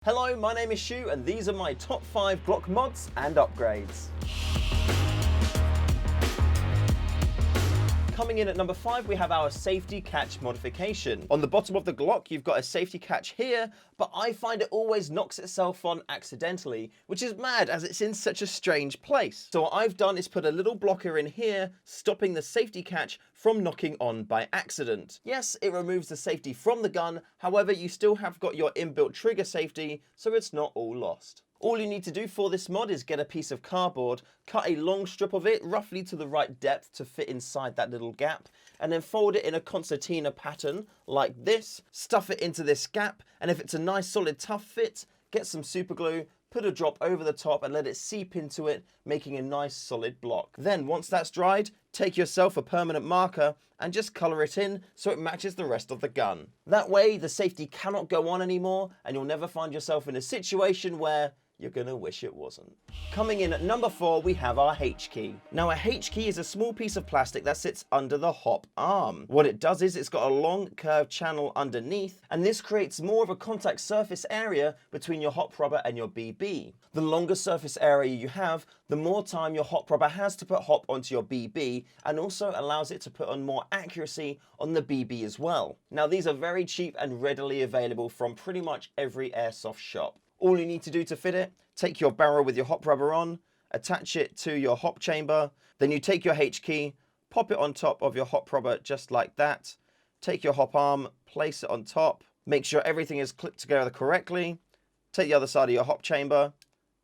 Hello, my name is Shoe and these are my top 5 Glock mods and upgrades. Coming in at number 5, we have our safety catch modification. On the bottom of the Glock, you've got a safety catch here, but I find it always knocks itself on accidentally, which is mad as it's in such a strange place. So what I've done is put a little blocker in here, stopping the safety catch from knocking on by accident. Yes, it removes the safety from the gun, however, you still have got your inbuilt trigger safety, so it's not all lost. All you need to do for this mod is get a piece of cardboard, cut a long strip of it roughly to the right depth to fit inside that little gap, and then fold it in a concertina pattern like this, stuff it into this gap, and if it's a nice solid tough fit, get some super glue, put a drop over the top and let it seep into it, making a nice solid block. Then once that's dried, take yourself a permanent marker and just color it in so it matches the rest of the gun. That way the safety cannot go on anymore and you'll never find yourself in a situation where you're gonna wish it wasn't. Coming in at number 4, we have our HKey. Now a HKey is a small piece of plastic that sits under the hop arm. What it does is it's got a long curved channel underneath, and this creates more of a contact surface area between your hop rubber and your BB. The longer surface area you have, the more time your hop rubber has to put hop onto your BB, and also allows it to put on more accuracy on the BB as well. Now these are very cheap and readily available from pretty much every airsoft shop. All you need to do to fit it, take your barrel with your hop rubber on, attach it to your hop chamber, then you take your HKey, pop it on top of your hop rubber just like that, take your hop arm, place it on top, make sure everything is clipped together correctly, take the other side of your hop chamber,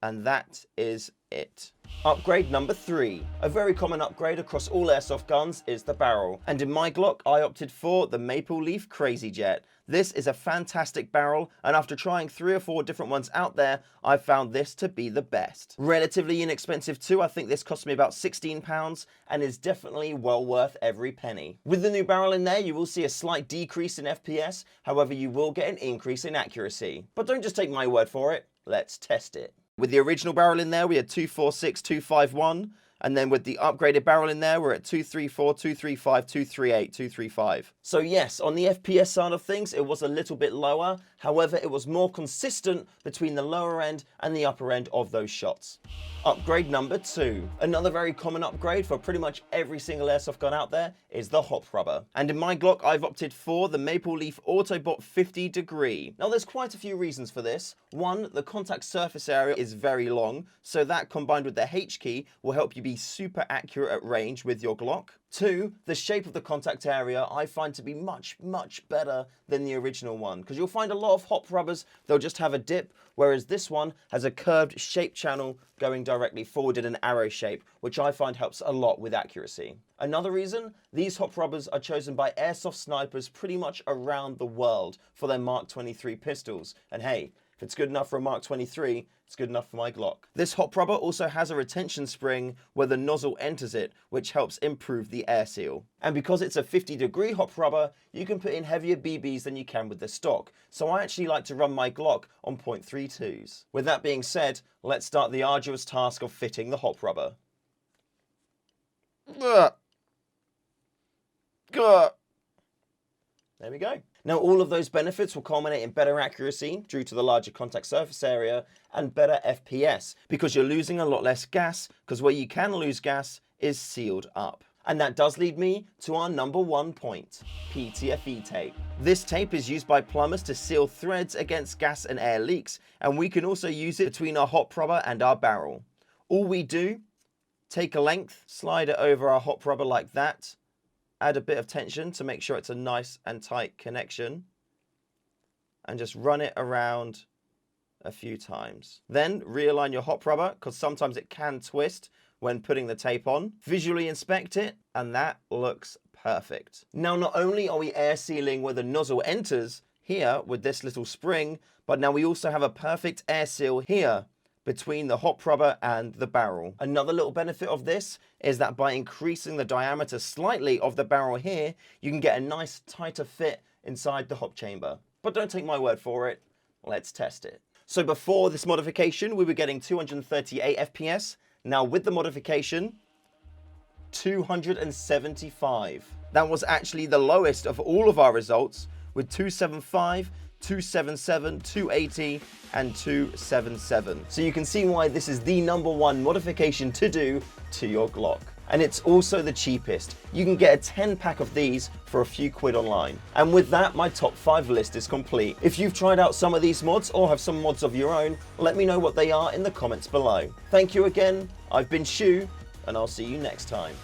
and that is it. Upgrade number 3. A very common upgrade across all airsoft guns is the barrel. And in my Glock, I opted for the Maple Leaf Crazy Jet. This is a fantastic barrel, and after trying 3 or 4 different ones out there, I found this to be the best. Relatively inexpensive too. I think this cost me about £16 and is definitely well worth every penny. With the new barrel in there, you will see a slight decrease in FPS. However, you will get an increase in accuracy. But don't just take my word for it. Let's test it. With the original barrel in there, we had 246, 251. And then with the upgraded barrel in there, we're at 234, 235, 238, 235. So yes, on the FPS side of things, it was a little bit lower. However, it was more consistent between the lower end and the upper end of those shots. Upgrade number 2. Another very common upgrade for pretty much every single airsoft gun out there is the hop rubber. And in my Glock, I've opted for the Maple Leaf Autobot 50 degree. Now there's quite a few reasons for this. One, the contact surface area is very long, so that combined with the HKey will help you be super accurate at range with your Glock. 2, the shape of the contact area I find to be much better than the original one, because you'll find a lot of hop rubbers, they'll just have a dip, whereas this one has a curved shape channel going directly forward in an arrow shape, which I find helps a lot with accuracy. Another reason, these hop rubbers are chosen by airsoft snipers pretty much around the world for their Mark 23 pistols, and hey, if it's good enough for a Mark 23, it's good enough for my Glock. This hop rubber also has a retention spring where the nozzle enters it, which helps improve the air seal. And because it's a 50 degree hop rubber, you can put in heavier BBs than you can with the stock. So I actually like to run my Glock on .32s. With that being said, let's start the arduous task of fitting the hop rubber. There we go. Now all of those benefits will culminate in better accuracy due to the larger contact surface area and better FPS because you're losing a lot less gas, because where you can lose gas is sealed up. And that does lead me to our number 1 point, PTFE tape. This tape is used by plumbers to seal threads against gas and air leaks, and we can also use it between our hop rubber and our barrel. All we do, take a length, slide it over our hop rubber like that, add a bit of tension to make sure it's a nice and tight connection, and just run it around a few times. Then realign your hop rubber, because sometimes it can twist when putting the tape on. Visually inspect it, and that looks perfect. Now not only are we air sealing where the nozzle enters here with this little spring, but now we also have a perfect air seal here between the hop rubber and the barrel. Another little benefit of this is that by increasing the diameter slightly of the barrel here, you can get a nice tighter fit inside the hop chamber. But don't take my word for it, let's test it. So before this modification, we were getting 238 FPS. Now with the modification, 275. That was actually the lowest of all of our results, with 275 277, 280, and 277. So you can see why this is the #1 modification to do to your Glock. And it's also the cheapest. You can get a 10-pack of these for a few quid online. And with that, my top 5 list is complete. If you've tried out some of these mods or have some mods of your own, let me know what they are in the comments below. Thank you again. I've been Shoe, and I'll see you next time.